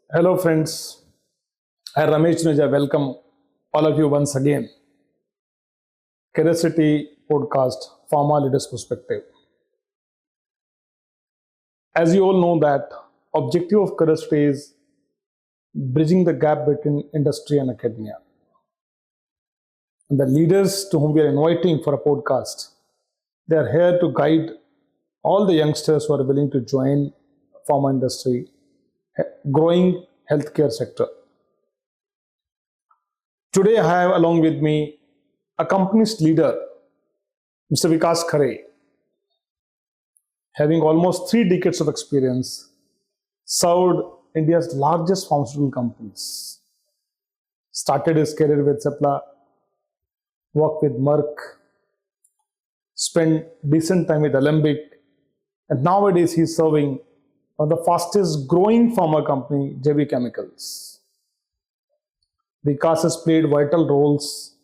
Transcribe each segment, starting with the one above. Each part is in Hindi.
Hello, friends. I Ramesh Nuja. Welcome all of you once again. Curiosity podcast, Pharma Leaders Perspective. As you all know, that objective of Curiosity is bridging the gap between industry and academia. And the leaders to whom we are inviting for a podcast, they are here to guide all the youngsters who are willing to join pharma industry, growing healthcare sector. Today, I have along with me a company's leader, Mr. Vikas Khare, having almost 3 decades of experience, served India's largest pharmaceutical companies, started his career with Cipla, worked with Merck, spent decent time with Alembic, and nowadays he's serving one of the fastest growing pharma company, JB Chemicals. Vikas has played vital roles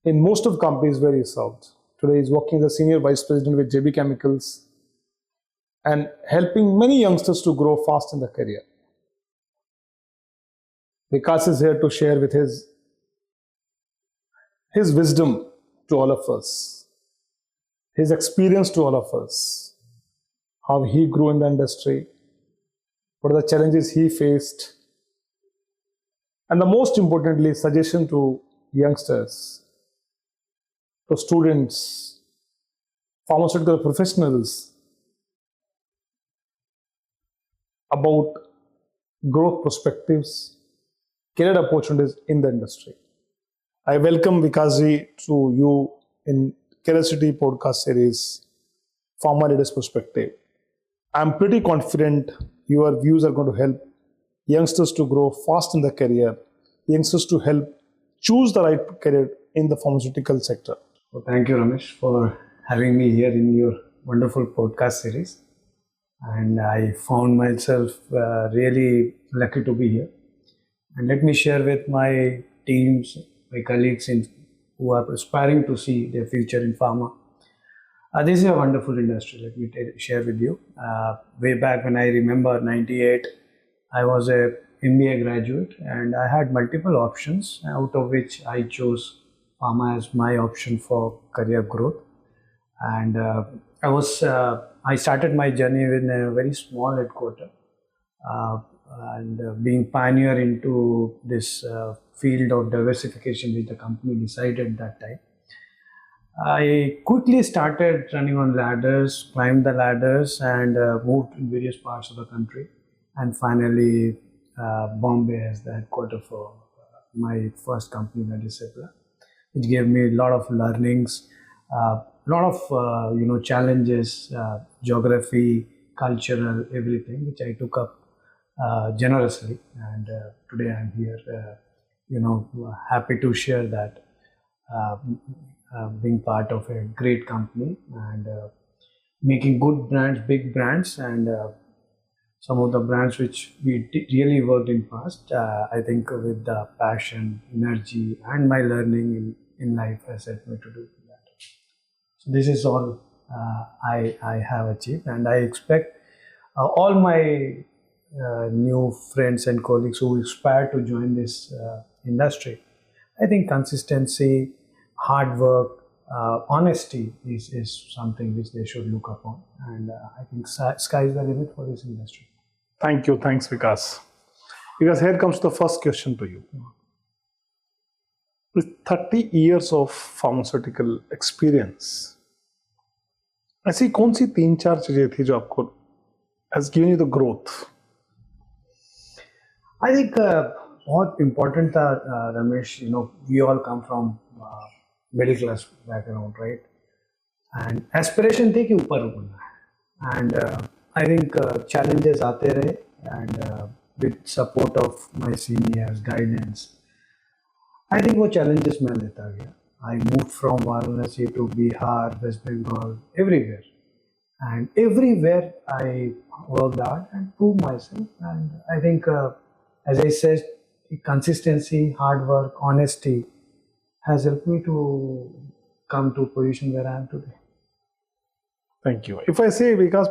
in most of the companies where he served. Today he's working as a senior vice president with JB Chemicals and helping many youngsters to grow fast in their career. Vikas is here to share with his wisdom to all of us, his experience to all of us, how he grew in the industry, what are the challenges he faced, and the most importantly, suggestion to youngsters, to students, pharmaceutical professionals about growth perspectives, career opportunities in the industry. I welcome Vikasji to you in Curiosity podcast series, Pharma Leaders Perspective. I'm pretty confident your views are going to help youngsters to grow fast in their career, youngsters to help choose the right career in the pharmaceutical sector. Well, thank you, Ramesh, for having me here in your wonderful podcast series. And I found myself really lucky to be here. And let me share with my teams, my colleagues who are aspiring to see their future in pharma. This is a wonderful industry, let me share with you. Way back when I remember 98, I was a MBA graduate and I had multiple options, out of which I chose pharma as my option for career growth. And I started my journey with a very small headquarter and being pioneer into this field of diversification which the company decided that time. I quickly started running on ladders, climbed the ladders and moved in various parts of the country, and finally Bombay as the headquarter for my first company, that is Cipla, which gave me a lot of learnings, lot of challenges, geography, cultural, everything, which I took up generously. And today I'm here, happy to share that being part of a great company and making good brands, big brands, and some of the brands which we really worked in past. I think with the passion, energy, and my learning in life has helped me to do that. So this is all I have achieved, and I expect all my new friends and colleagues who aspire to join this industry. I think consistency, hard work, honesty is something which they should look upon, and I think sky is the limit for this industry. Thank you. Thanks, Vikas. Because here comes the first question to you. With 30 years of pharmaceutical experience, ऐसी कौन सी 3-4 चीजें थी जो आपको has given you the growth? I think बहुत important था, Ramesh. We all come from middle class background, right? And aspiration थी कि ऊपर उठना है. And I think challenges आते रहे, and with support of my seniors, guidance, I think वो challenges मैं लेता गया. I moved from Varanasi to Bihar, West Bengal, everywhere. And everywhere I worked hard and proved myself. And I think, as I said, consistency, hard work, honesty has helped me to come to a position where I am today. Thank you. If I say Vikas,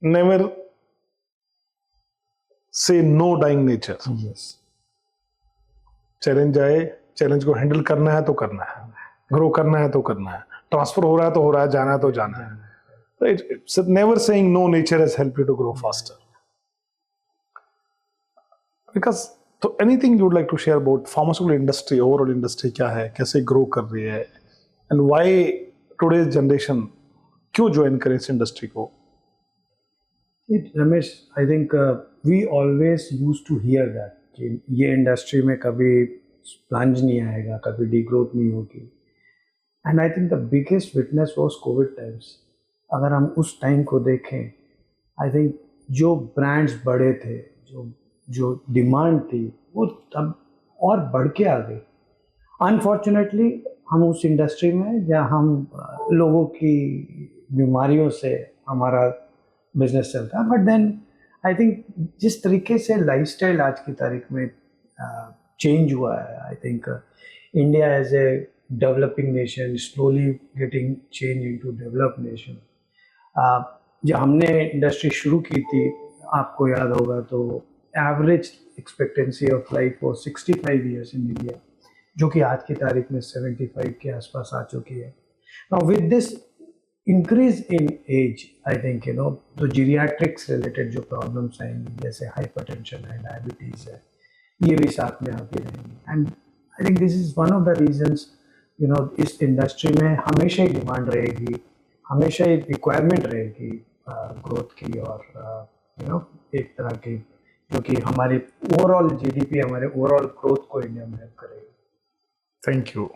never say no dying nature. Yes. Challenge आए, चैलेंज को हैंडल करना है तो करना है, ग्रो करना है तो करना है, ट्रांसफर हो रहा है तो हो रहा है, जाना है तो जाना है. It's never saying no, nature has helped you to grow faster. Because so anything you would like to share about pharmaceutical industry, overall industry क्या है, कैसे grow कर रही है, and why today's generation क्यों join करे इस industry को? Ramesh, I think we always used to hear that कि ये इंडस्ट्री में कभी प्लंज नहीं आएगा, कभी डीग्रोथ नहीं होगी. And I think the biggest witness was Covid times. अगर हम उस टाइम को देखें, आई थिंक जो ब्रांड्स बड़े थे, जो डिमांड थी, वो तब और बढ़ के आ गई. अनफॉर्चुनेटली हम उस इंडस्ट्री में जहाँ हम लोगों की बीमारियों से हमारा बिजनेस चलता है. बट देन आई थिंक जिस तरीके से लाइफस्टाइल आज की तारीख में चेंज हुआ है, I think India as a developing nation slowly getting change into developed nation. जब हमने इंडस्ट्री शुरू की थी, आपको याद होगा तो एवरेज एक्सपेक्टेंसी ऑफ लाइफ वो 65 ईयर्स इन इंडिया, जो कि आज की तारीख में 75 के आसपास आ चुकी है. Now with this increase in age, I think तो जीरियाट्रिक्स रिलेटेड जो प्रॉब्लम्स आएंगी, जैसे हाइपरटेंशन है, डायबिटीज है, ये भी साथ में आती रहेंगी. And I think this is one of the reasons इस इंडस्ट्री में हमेशा ही डिमांड रहेगी, हमेशा ही रिक्वायरमेंट रहेगी ग्रोथ की, और एक तरह की जो कि हमारी ओवरऑल जीडीपी, हमारे ओवरऑल ग्रोथ को इंडिया में हेल्प करेगी. Thank you.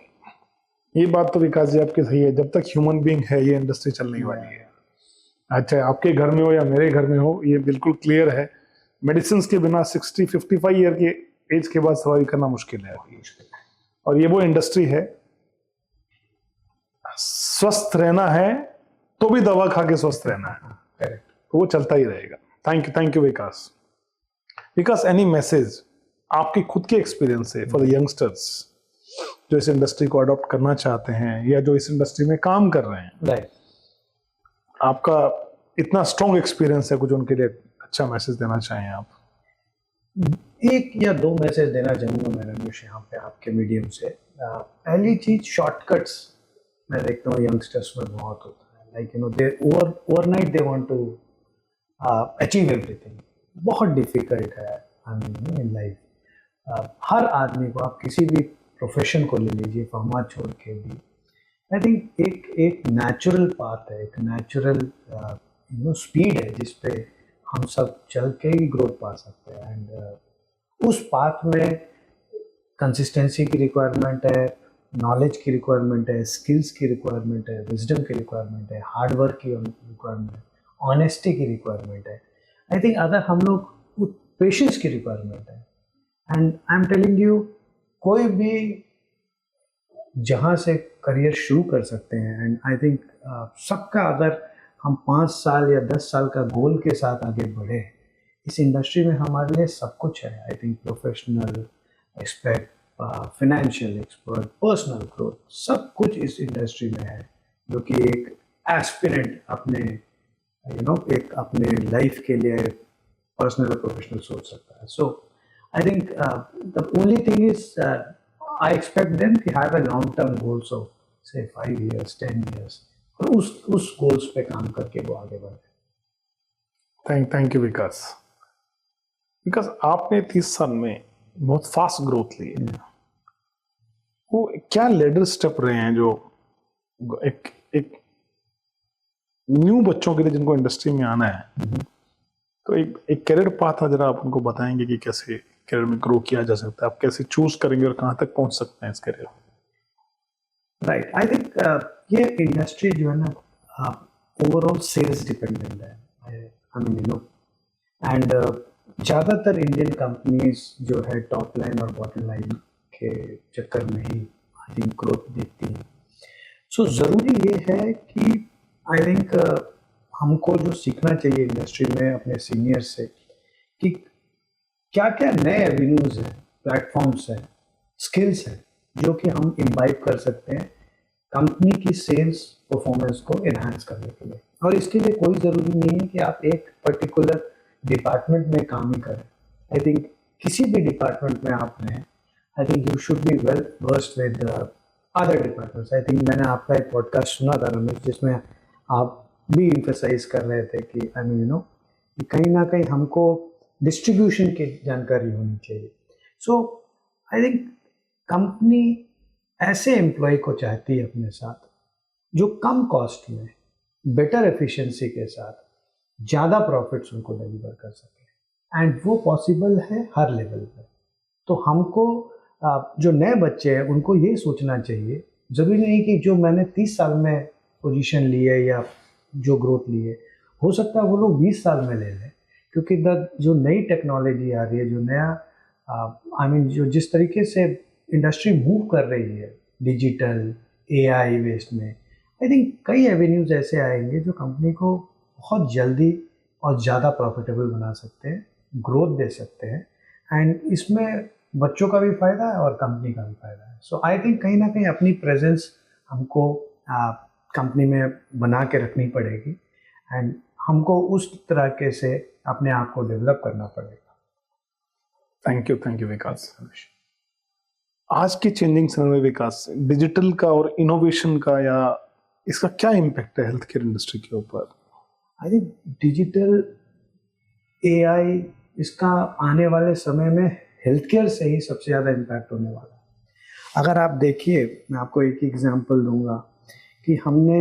ये बात तो विकास जी आपकी सही है. जब तक ह्यूमन बीइंग है, ये इंडस्ट्री चलने वाली है. अच्छा, आपके घर में हो या मेरे घर में हो, ये बिल्कुल क्लियर है. मेडिसिन के बिना 60-55 ईयर के एज के बाद सर्वाइव करना मुश्किल है. और ये वो इंडस्ट्री है, स्वस्थ रहना है तो भी दवा खा के स्वस्थ रहना है. करेक्ट. तो वो चलता ही रहेगा. Thank you Vikas. Vikas, any message आपके खुद के एक्सपीरियंस से फॉर द यंगस्टर्स जो इस इंडस्ट्री को अडॉप्ट करना चाहते हैं या जो इस इंडस्ट्री में काम कर रहे हैं? राइट. आपका इतना स्ट्रॉन्ग एक्सपीरियंस है, कुछ उनके लिए अच्छा मैसेज देना चाहें आप? एक या दो मैसेज देना चाहूँगा मैं रमेश यहाँ पे आपके मीडियम से. पहली चीज, शॉर्टकट्स मैं देखता हूँ यंगस्टर्स में बहुत होता है. Like they overnight they want to achieve everything. बहुत डिफिकल्ट है इन लाइफ. हर आदमी को, आप किसी भी प्रोफेशन को ले लीजिए, फर्मा छोड़ के भी, आई थिंक एक नेचुरल पाथ है, एक नेचुरल स्पीड है जिस पे हम सब चल के ही ग्रोथ पा सकते हैं. एंड उस पाथ में कंसिस्टेंसी की रिक्वायरमेंट है, नॉलेज की रिक्वायरमेंट है, स्किल्स की रिक्वायरमेंट है, विजडम की रिक्वायरमेंट है, हार्डवर्क की रिक्वायरमेंट है, ऑनेस्टी की रिक्वायरमेंट है. आई थिंक अगर हम लोग पेशेंस की रिक्वायरमेंट है. And I am telling you, कोई भी जहाँ से करियर शुरू कर सकते हैं. एंड आई थिंक सबका, अगर हम 5 साल या 10 साल का गोल के साथ आगे बढ़े, इस इंडस्ट्री में हमारे लिए सब कुछ है. I think professional expect, financial expert, personal growth, सब कुछ इस इंडस्ट्री में है, जो कि एक एस्पिरेंट अपने एक अपने लाइफ के लिए पर्सनल और प्रोफेशनल सोच सकता है. सो I think the only thing is I expect them to have a long-term goals of say 5 years, 10 years, और उस goals पे काम करके वो आगे बढ़े. थैंक यू विकास. विकास, आपने 30 साल में बहुत फास्ट ग्रोथ ली है. वो क्या लेडर स्टेप रहे हैं जो एक न्यू बच्चों के लिए जिनको इंडस्ट्री में आना है, तो एक करियर पाथ है, जरा आप उनको बताएंगे कि कैसे करियर में ग्रो किया जा सकता है, आप कैसे चूज करेंगे और कहाँ तक पहुंच सकते हैं इस करियर में? राइट. आई थिंक ये इंडस्ट्री जो है ना, ओवरऑल सेल्स डिपेंडेंट है. आई मीन एंड ज़्यादातर इंडियन कंपनीज जो है टॉप लाइन और बॉटम लाइन के चक्कर में ही आई थिंक ग्रोथ देखती हैं. सो ज़रूरी ये है कि आई थिंक हमको जो सीखना चाहिए इंडस्ट्री में अपने सीनियर से, कि क्या क्या नए एवेन्यूज़ हैं, प्लेटफॉर्म्स हैं, स्किल्स हैं, जो कि हम इम्बाइब कर सकते हैं कंपनी की सेल्स परफॉर्मेंस को एनहांस करने के लिए. और इसके लिए कोई ज़रूरी नहीं है कि आप एक पर्टिकुलर डिपार्टमेंट में काम ही करें. आई थिंक किसी भी डिपार्टमेंट में आप हैं, I think you should be well versed with other departments. I think मैंने आपका एक पॉडकास्ट सुना था रमेश, जिसमें आप भी इम्फेसाइज कर रहे थे कि आई मीन कि कहीं ना कहीं हमको डिस्ट्रीब्यूशन की जानकारी होनी चाहिए। सो आई थिंक कंपनी ऐसे एम्प्लॉय को चाहती है अपने साथ जो कम कॉस्ट में बेटर एफिशिएंसी के साथ ज़्यादा प्रॉफिट्स उनको डिलीवर कर सके, एंड वो पॉसिबल है हर लेवल पे। तो हमको जो नए बच्चे हैं उनको ये सोचना चाहिए, ज़रूरी नहीं कि जो मैंने 30 साल में पोजीशन ली है या जो ग्रोथ ली है, हो सकता है वो लोग 20 साल में ले लें, क्योंकि जो नई टेक्नोलॉजी आ रही है, जो नया आई मीन जो जिस तरीके से इंडस्ट्री मूव कर रही है डिजिटल एआई बेस्ड में, आई थिंक कई एवेन्यूज़ ऐसे आएंगे जो कंपनी को बहुत जल्दी और ज़्यादा प्रॉफिटेबल बना सकते हैं, ग्रोथ दे सकते हैं, एंड इसमें बच्चों का भी फ़ायदा है और कंपनी का भी फ़ायदा है। सो आई थिंक कहीं ना कहीं अपनी प्रेजेंस हमको कंपनी में बना के रखनी पड़ेगी, एंड हमको उस तरीके से अपने आप को डेवलप करना पड़ेगा। थैंक यू विकास। आज की चेंजिंग समय में विकास, डिजिटल का और इनोवेशन का या इसका क्या इम्पैक्ट है हेल्थ केयर इंडस्ट्री के ऊपर? आई थिंक डिजिटल एआई इसका आने वाले समय में हेल्थ केयर से ही सबसे ज़्यादा इम्पैक्ट होने वाला है। अगर आप देखिए, मैं आपको एक एग्जांपल दूंगा कि हमने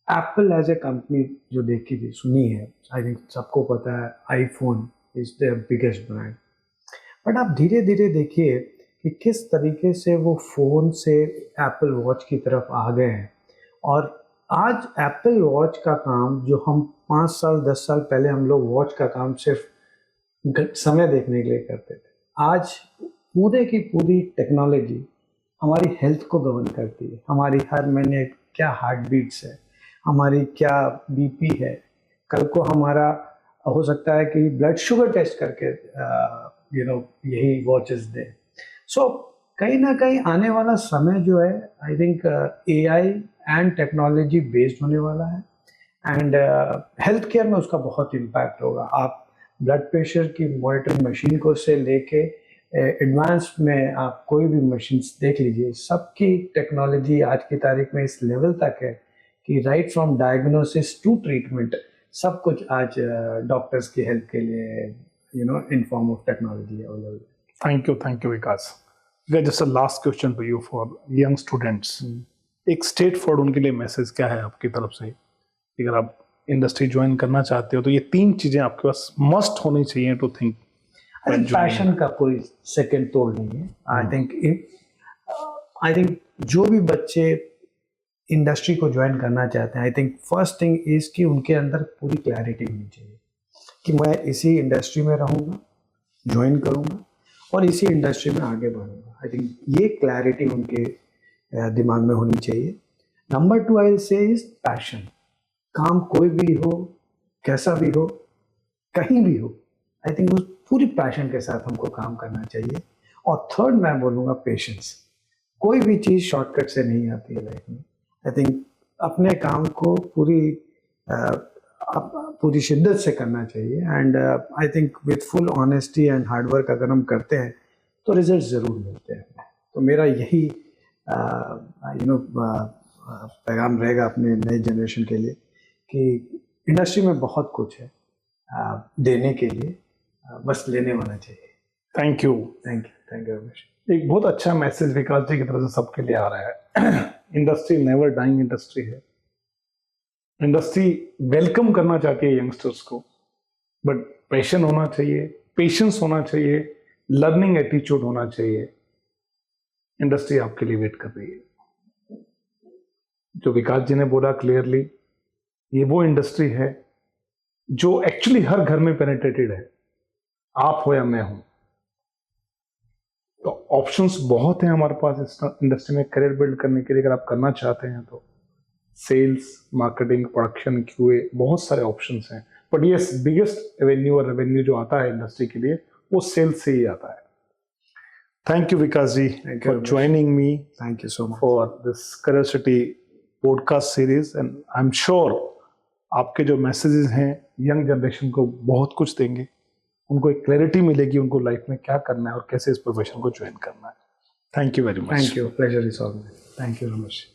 एप्पल एज ए कंपनी जो देखी थी, सुनी है, आई थिंक सबको पता है iPhone is the biggest brand. But आप धीरे धीरे देखिए कि किस तरीके से वो फ़ोन से एप्पल वॉच की तरफ आ गए हैं, और आज एप्पल वॉच का काम जो हम 5 साल 10 साल पहले हम लोग वॉच का काम सिर्फ समय देखने के लिए करते थे, आज पूरे की पूरी टेक्नोलॉजी हमारी हेल्थ को गवर्न करती है। हमारी हर मिनट क्या हार्ट बीट्स है, हमारी क्या बीपी है, कल को हमारा हो सकता है कि ब्लड शुगर टेस्ट करके यही वॉचेस दे। सो कहीं ना कहीं आने वाला समय जो है, I think AI and technology based होने वाला है, एंड हेल्थ केयर में उसका बहुत इम्पैक्ट होगा। आप ब्लड प्रेशर की मॉनिटरिंग मशीन को से लेके एडवांस में आप कोई भी मशीन्स देख लीजिए, सबकी टेक्नोलॉजी आज की तारीख में इस लेवल तक है कि right from diagnosis to treatment सब कुछ आज डॉक्टर्स की हेल्प के लिए in form of technology available है। Thank you Vikas. Just a last question to you for young students, एक स्ट्रेट फॉरवर्ड उनके लिए मैसेज क्या है आपकी तरफ से? अगर आप इंडस्ट्री ज्वाइन करना चाहते हो तो ये 3 चीजें आपके पास मस्ट होनी चाहिए टू थिंक। पैशन का कोई सेकंड तोड़ नहीं है। आई थिंक जो भी बच्चे इंडस्ट्री को ज्वाइन करना चाहते हैं, I think first thing is कि उनके अंदर पूरी क्लैरिटी होनी चाहिए कि मैं इसी इंडस्ट्री में रहूँगा, ज्वाइन करूँगा और इसी इंडस्ट्री में आगे बढ़ूँगा। आई थिंक ये क्लैरिटी उनके दिमाग में होनी चाहिए। Number 2 I will say is passion. काम कोई भी हो, कैसा भी हो, कहीं भी हो, आई थिंक उस पूरी पैशन के साथ हमको काम करना चाहिए। और थर्ड मैं बोलूँगा पेशेंस। कोई भी चीज़ शॉर्टकट से नहीं आती है लाइफ में। आई थिंक अपने काम को पूरी शिद्दत से करना चाहिए, and I think with full honesty and hard work अगर हम करते हैं तो रिजल्ट ज़रूर मिलते हैं। तो मेरा यही पैगाम रहेगा अपने नए जनरेशन के लिए कि इंडस्ट्री में बहुत कुछ है देने के लिए, बस लेने वाला चाहिए। Thank you Ramesh. एक बहुत अच्छा मैसेज विकास जी की तरफ से सबके लिए आ रहा है। इंडस्ट्री नेवर डाइंग इंडस्ट्री है। इंडस्ट्री वेलकम करना चाहती है यंगस्टर्स को, बट पैशन होना चाहिए, पेशेंस होना चाहिए, लर्निंग एटीट्यूड होना चाहिए। इंडस्ट्री आपके लिए वेट कर रही है। जो विकास जी ने बोला क्लियरली, ये वो इंडस्ट्री है जो एक्चुअली हर घर में पेनिट्रेटेड है, आप हो या मैं हूं। तो ऑप्शंस बहुत हैं हमारे पास इस इंडस्ट्री में करियर बिल्ड करने के लिए। अगर आप करना चाहते हैं तो सेल्स, मार्केटिंग, प्रोडक्शन, क्यूए, बहुत सारे ऑप्शंस हैं। बट ये बिगेस्ट रेवेन्यू और रेवेन्यू जो आता है इंडस्ट्री के लिए वो सेल्स से ही आता है। Thank you Vikas ji for joining me. Thank you so much for this curiosity podcast series, and I am sure आपके जो मैसेजेस हैं यंग जनरेशन को बहुत कुछ देंगे। उनको एक क्लैरिटी मिलेगी उनको लाइफ में क्या करना है और कैसे इस प्रोफेशन को ज्वाइन करना है. Thank you very much. Thank you. Pleasure is all mine. Thank you, Ramesh.